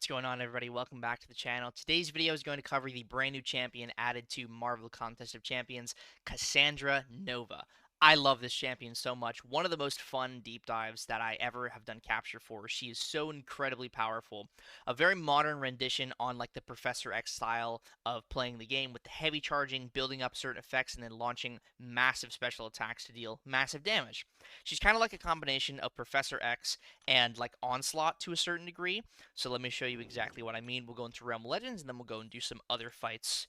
going on, everybody? Welcome back to the channel. Today's video is going to cover the brand new champion added to Marvel Contest of Champions, Cassandra Nova. I love this champion so much. One of the most fun deep dives that I ever have done capture for. She is so incredibly powerful. A very modern rendition on like the Professor X style of playing the game with the heavy charging, building up certain effects, and then launching massive special attacks to deal massive damage. She's kind of like a combination of Professor X and like Onslaught to a certain degree. So let me show you exactly what I mean. We'll go into Realm Legends, and then we'll go and do some other fights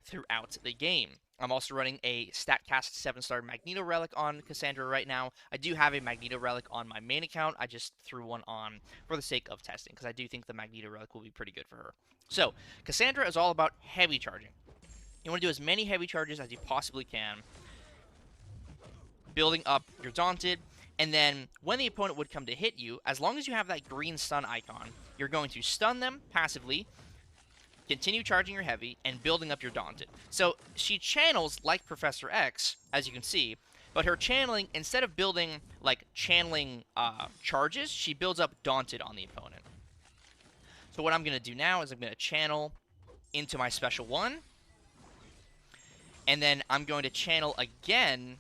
throughout the game. I'm also running a StatCast 7-star Magneto Relic on Cassandra right now. I do have a Magneto Relic on my main account. I just threw one on for the sake of testing, because I do think the Magneto Relic will be pretty good for her. So, Cassandra is all about heavy charging. You want to do as many heavy charges as you possibly can, building up your Daunted, and then when the opponent would come to hit you, as long as you have that green stun icon, you're going to stun them passively, continue charging your heavy, and building up your Daunted. So she channels like Professor X, as you can see, but her channeling, instead of building, like, channeling charges, she builds up Daunted on the opponent. So what I'm going to do now is I'm going to channel into my special one, and then I'm going to channel again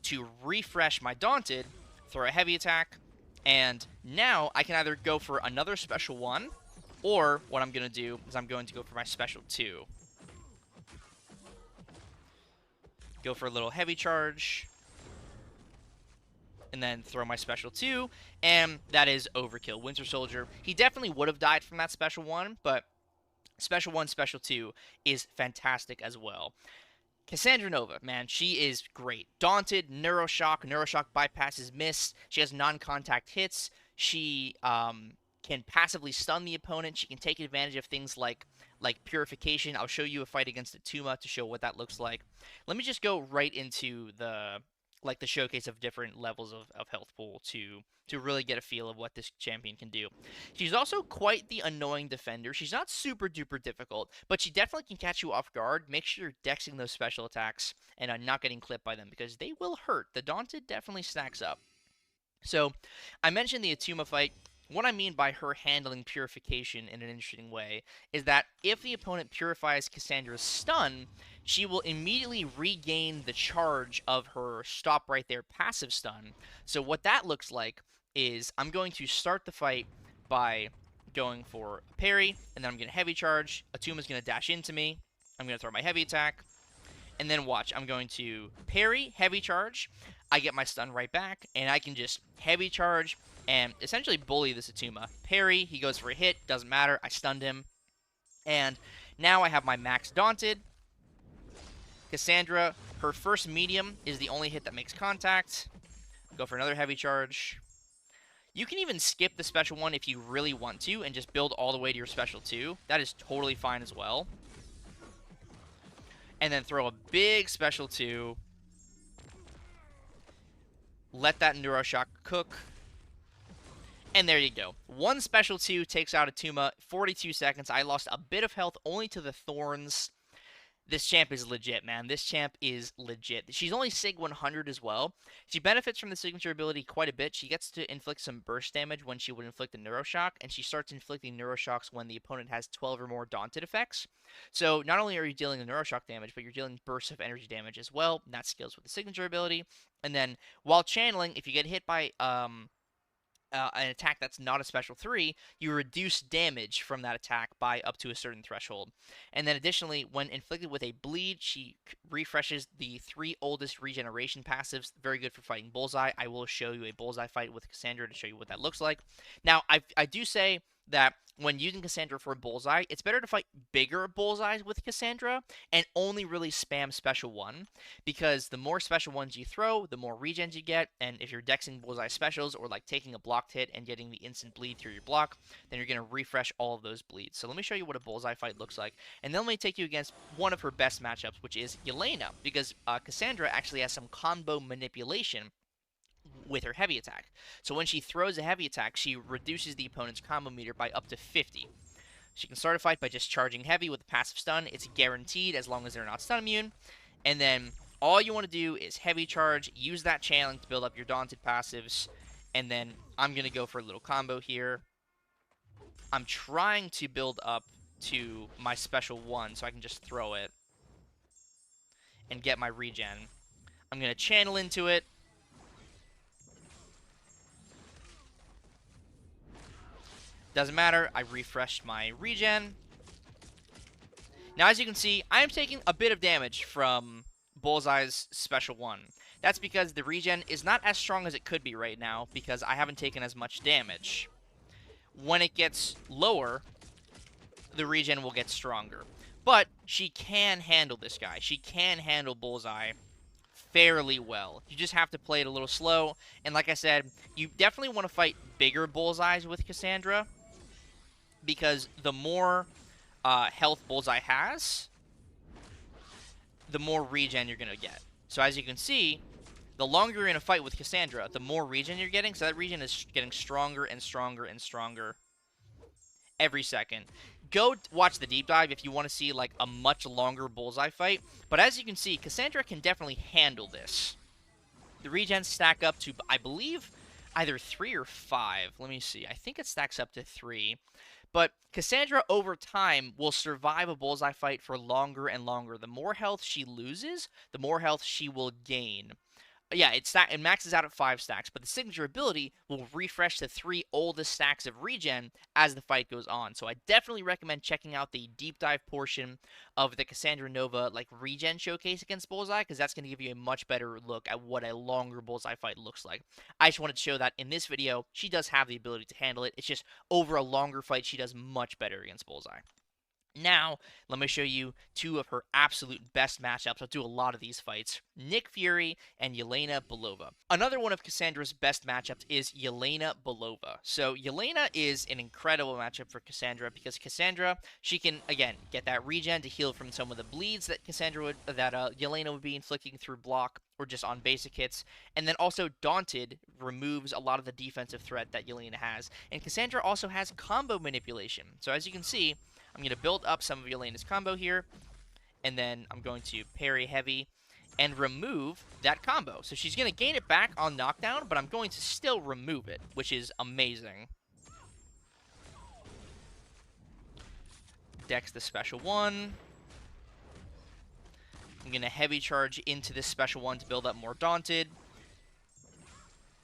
to refresh my Daunted, throw a heavy attack, and now I can either go for another special one, or what I'm going to do is I'm going to go for my special 2. Go for a little heavy charge, and then throw my special 2, and that is overkill. Winter Soldier, he definitely would have died from that special 1, but special 1, special 2 is fantastic as well. Cassandra Nova, man, she is great. Daunted, Neuroshock bypasses miss. She has non-contact hits. She can passively stun the opponent. She can take advantage of things like purification. I'll show you a fight against Atuma to show what that looks like. Let me just go right into the showcase of different levels of health pool to really get a feel of what this champion can do. She's also quite the annoying defender. She's not super duper difficult, but she definitely can catch you off guard. Make sure you're dexing those special attacks and not getting clipped by them, because they will hurt. The Daunted definitely stacks up. So, I mentioned the Atuma fight. What I mean by her handling purification in an interesting way is that if the opponent purifies Cassandra's stun, she will immediately regain the charge of her stop right there passive stun. So what that looks like is I'm going to start the fight by going for a parry, and then I'm going to heavy charge. Atuma's going to dash into me. I'm going to throw my heavy attack, and then watch. I'm going to parry, heavy charge. I get my stun right back, and I can just heavy charge and essentially bully this Atuma. Parry, he goes for a hit, doesn't matter, I stunned him. And now I have my max Daunted. Cassandra, her first medium is the only hit that makes contact. Go for another heavy charge. You can even skip the special 1 if you really want to, and just build all the way to your special 2. That is totally fine as well. And then throw a big special 2. Let that Neuroshock cook. And there you go. One special 2 takes out Atuma, 42 seconds. I lost a bit of health only to the Thorns. This champ is legit, man. This champ is legit. She's only Sig 100 as well. She benefits from the signature ability quite a bit. She gets to inflict some burst damage when she would inflict a Neuroshock, and she starts inflicting Neuroshocks when the opponent has 12 or more Daunted effects. So not only are you dealing the Neuroshock damage, but you're dealing bursts of energy damage as well. And that scales with the signature ability. And then while channeling, if you get hit by an attack that's not a special 3, you reduce damage from that attack by up to a certain threshold. And then additionally, when inflicted with a bleed, she refreshes the 3 oldest regeneration passives. Very good for fighting Bullseye. I will show you a Bullseye fight with Cassandra to show you what that looks like. Now, I do say that when using Cassandra for Bullseye, it's better to fight bigger Bullseyes with Cassandra and only really spam special 1, because the more special 1s you throw, the more regens you get, and if you're dexing Bullseye specials or like taking a blocked hit and getting the instant bleed through your block, then you're going to refresh all of those bleeds. So let me show you what a Bullseye fight looks like, and then let me take you against one of her best matchups, which is Yelena, because Cassandra actually has some combo manipulation with her heavy attack. So when she throws a heavy attack, she reduces the opponent's combo meter by up to 50. She can start a fight by just charging heavy with a passive stun. It's guaranteed as long as they're not stun immune. And then all you want to do is heavy charge, use that channeling to build up your Daunted passives, and then I'm going to go for a little combo here. I'm trying to build up to my special 1 so I can just throw it and get my regen. I'm going to channel into it. Doesn't matter. I refreshed my regen. Now, as you can see, I am taking a bit of damage from Bullseye's special 1. That's because the regen is not as strong as it could be right now because I haven't taken as much damage. When it gets lower, the regen will get stronger. But she can handle this guy. She can handle Bullseye fairly well. You just have to play it a little slow. And like I said, you definitely want to fight bigger Bullseyes with Cassandra because the more health Bullseye has, the more regen you're going to get. So as you can see, the longer you're in a fight with Cassandra, the more regen you're getting. So that regen is getting stronger and stronger and stronger every second. Go watch the deep dive if you want to see like a much longer Bullseye fight. But as you can see, Cassandra can definitely handle this. The regens stack up to, I believe, either 3 or 5. Let me see. I think it stacks up to 3. But Cassandra, over time, will survive a Bullseye fight for longer and longer. The more health she loses, the more health she will gain. Yeah, it maxes out at 5 stacks, but the signature ability will refresh the 3 oldest stacks of regen as the fight goes on. So I definitely recommend checking out the deep dive portion of the Cassandra Nova like regen showcase against Bullseye, because that's going to give you a much better look at what a longer Bullseye fight looks like. I just wanted to show that in this video, she does have the ability to handle it. It's just over a longer fight, she does much better against Bullseye. Now, let me show you 2 of her absolute best matchups. I'll do a lot of these fights. Nick Fury and Yelena Belova. Another one of Cassandra's best matchups is Yelena Belova. So Yelena is an incredible matchup for Cassandra because Cassandra, she can, again, get that regen to heal from some of the bleeds that Yelena would be inflicting through block or just on basic hits. And then also Daunted removes a lot of the defensive threat that Yelena has. And Cassandra also has combo manipulation. So as you can see, I'm going to build up some of Yelena's combo here, and then I'm going to parry heavy and remove that combo. So she's going to gain it back on knockdown, but I'm going to still remove it, which is amazing. Dex the special 1. I'm going to heavy charge into this special 1 to build up more Daunted.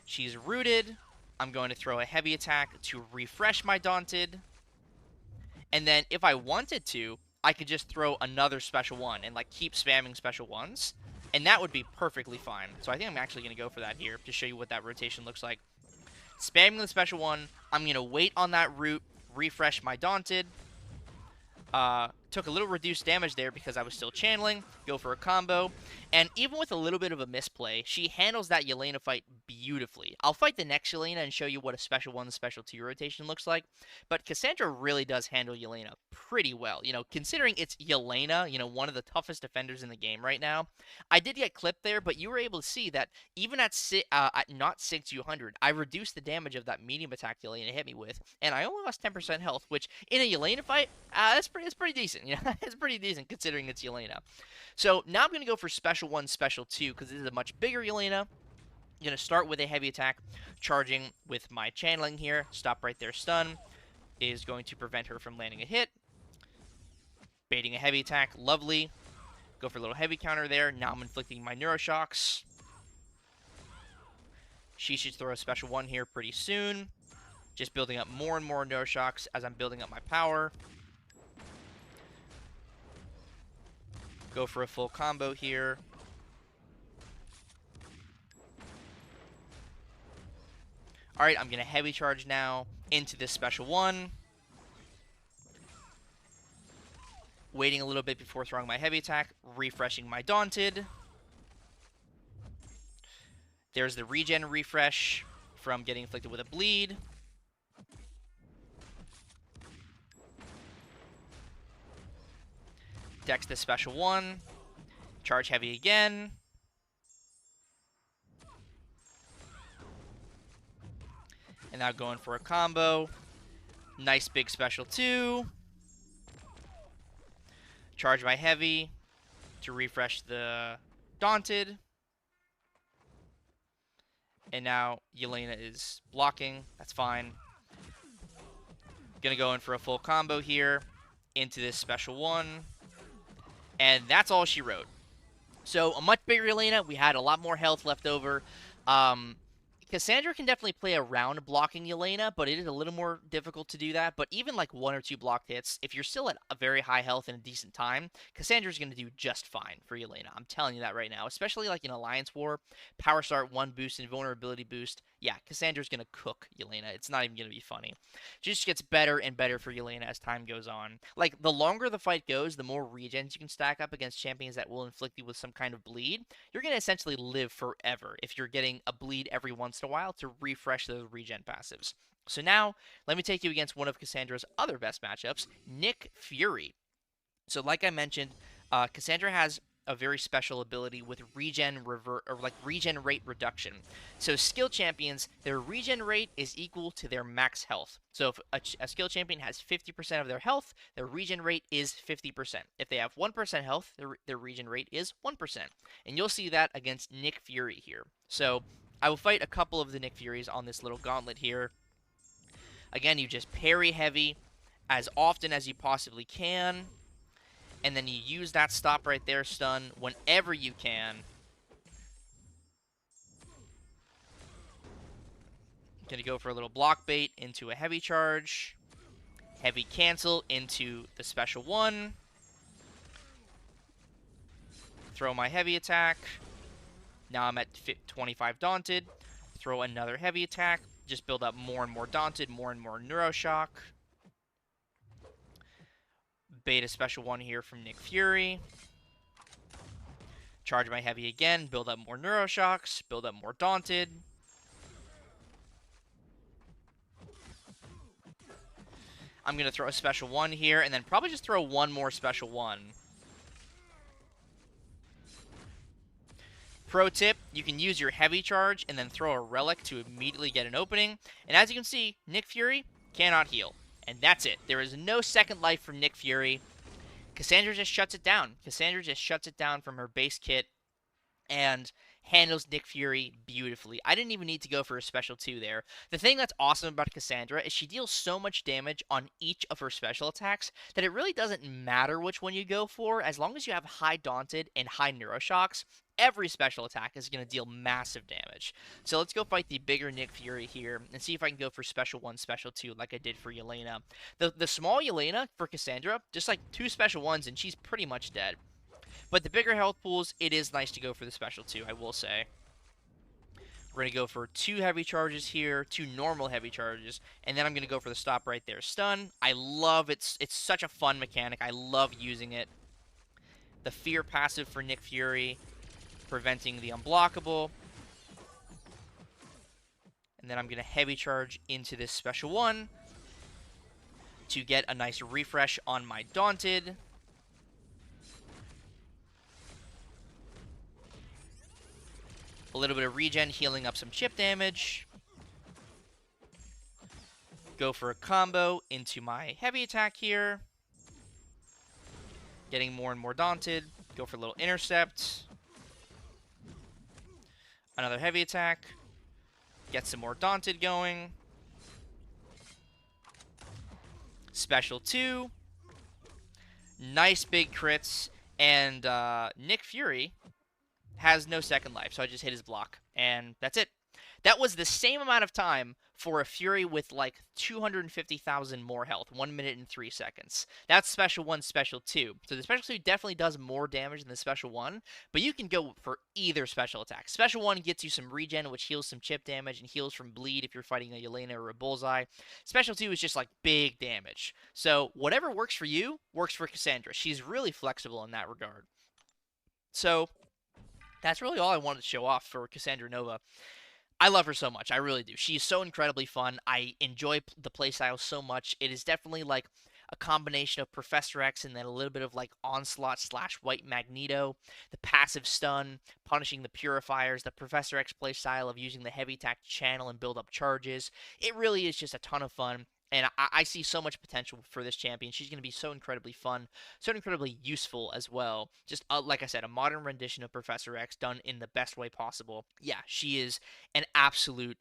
She's rooted. I'm going to throw a heavy attack to refresh my Daunted. And then if I wanted to, I could just throw another special 1 and like keep spamming special 1s. And that would be perfectly fine. So I think I'm actually going to go for that here to show you what that rotation looks like. Spamming the special 1, I'm going to wait on that root, refresh my Daunted. Took a little reduced damage there because I was still channeling. Go for a combo. And even with a little bit of a misplay, she handles that Yelena fight beautifully. I'll fight the next Yelena and show you what a special 1, special 2 rotation looks like. But Cassandra really does handle Yelena pretty well. You know, considering it's Yelena, you know, one of the toughest defenders in the game right now. I did get clipped there, but you were able to see that even at not 6,200, I reduced the damage of that medium attack Yelena hit me with, and I only lost 10% health, which in a Yelena fight, it's pretty decent. You know, it's pretty decent considering it's Yelena. So now I'm going to go for special 1, special 2, because this is a much bigger Yelena. I'm going to start with a heavy attack, charging with my channeling here. Stop right there, stun. Is going to prevent her from landing a hit. Baiting a heavy attack, lovely. Go for a little heavy counter there. Now I'm inflicting my neuroshocks. She should throw a special 1 here pretty soon. Just building up more and more neuroshocks as I'm building up my power. Go for a full combo here. Alright, I'm going to heavy charge now into this special 1. Waiting a little bit before throwing my heavy attack. Refreshing my Daunted. There's the regen refresh from getting inflicted with a bleed. Dex the special 1. Charge heavy again. And now going for a combo. Nice big special 2. Charge my heavy to refresh the Daunted. And now Yelena is blocking. That's fine. Gonna go in for a full combo here into this special one. And that's all she wrote. So a much bigger Yelena. We had a lot more health left over. Um, Cassandra can definitely play around blocking Yelena, but it is a little more difficult to do that. But even like 1 or 2 blocked hits, if you're still at a very high health and a decent time, Cassandra's going to do just fine for Yelena. I'm telling you that right now. Especially like in Alliance War, Power Start 1 boost and Vulnerability boost. Yeah, Cassandra's going to cook Yelena. It's not even going to be funny. She just gets better and better for Yelena as time goes on. Like, the longer the fight goes, the more regens you can stack up against champions that will inflict you with some kind of bleed. You're going to essentially live forever if you're getting a bleed every once in a while to refresh those regen passives. So now, let me take you against one of Cassandra's other best matchups, Nick Fury. So like I mentioned, Cassandra has a very special ability with regen rate reduction. So skill champions, their regen rate is equal to their max health. So if a skill champion has 50% of their health, their regen rate is 50%. If they have 1% health, their regen rate is 1%. And you'll see that against Nick Fury here. So I will fight a couple of the Nick Furies on this little gauntlet here. Again, you just parry heavy as often as you possibly can. And then you use that stop right there stun whenever you can. Gonna go for a little block bait into a heavy charge. Heavy cancel into the special one. Throw my heavy attack. Now I'm at 25 daunted. Throw another heavy attack. Just build up more and more daunted, more and more neuroshock. Bait a special one here from Nick Fury. Charge my heavy again, build up more neuroshocks, build up more daunted. I'm going to throw a special one here, and then probably just throw one more special one. Pro tip, you can use your heavy charge and then throw a relic to immediately get an opening. And as you can see, Nick Fury cannot heal. And that's it. There is no second life from Nick Fury. Cassandra just shuts it down. Cassandra just shuts it down from her base kit and handles Nick Fury beautifully. I didn't even need to go for a special 2 there. The thing that's awesome about Cassandra is she deals so much damage on each of her special attacks that it really doesn't matter which one you go for. As long as you have high daunted and high neuroshocks, every special attack is going to deal massive damage. So let's go fight the bigger Nick Fury here and see if I can go for special 1, special 2 like I did for Yelena. The small Yelena for Cassandra, just like 2 special 1s and she's pretty much dead. But the bigger health pools, it is nice to go for the special 2, I will say. We're going to go for 2 heavy charges here, 2 normal heavy charges, and then I'm going to go for the stop right there. Stun, I love it. It's such a fun mechanic. I love using it. The fear passive for Nick Fury, preventing the unblockable. And then I'm going to heavy charge into this special 1 to get a nice refresh on my daunted. A little bit of regen, healing up some chip damage. Go for a combo into my heavy attack here. Getting more and more daunted. Go for a little intercept. Another heavy attack. Get some more daunted going. Special 2. Nice big crits. And Nick Fury has no second life, so I just hit his block, and that's it. That was the same amount of time for a Fury with like 250,000 more health, 1 minute and 3 seconds. That's special 1, special 2. So the special 2 definitely does more damage than the special 1, but you can go for either special attack. Special 1 gets you some regen, which heals some chip damage and heals from bleed if you're fighting a Yelena or a Bullseye. Special 2 is just like big damage. So whatever works for you, works for Cassandra. She's really flexible in that regard. So that's really all I wanted to show off for Cassandra Nova. I love her so much. I really do. She's so incredibly fun. I enjoy the playstyle so much. It is definitely like a combination of Professor X and then a little bit of like Onslaught / White Magneto. The passive stun, punishing the Purifiers, the Professor X playstyle of using the heavy attack channel and build up charges. It really is just a ton of fun. And I see so much potential for this champion. She's going to be so incredibly fun, so incredibly useful as well. Just, like I said, a modern rendition of Professor X done in the best way possible. Yeah, she is an absolute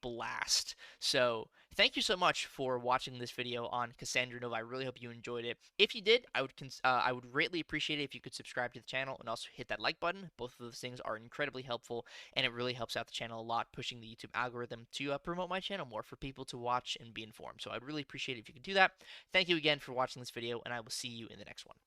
blast. So Thank you so much for watching this video on Cassandra Nova. I really hope you enjoyed it. If you did, I would greatly appreciate it if you could subscribe to the channel and also hit that like button. Both of those things are incredibly helpful, and it really helps out the channel a lot, pushing the YouTube algorithm to promote my channel more for people to watch and be informed. So I'd really appreciate it if you could do that. Thank you again for watching this video, and I will see you in the next one.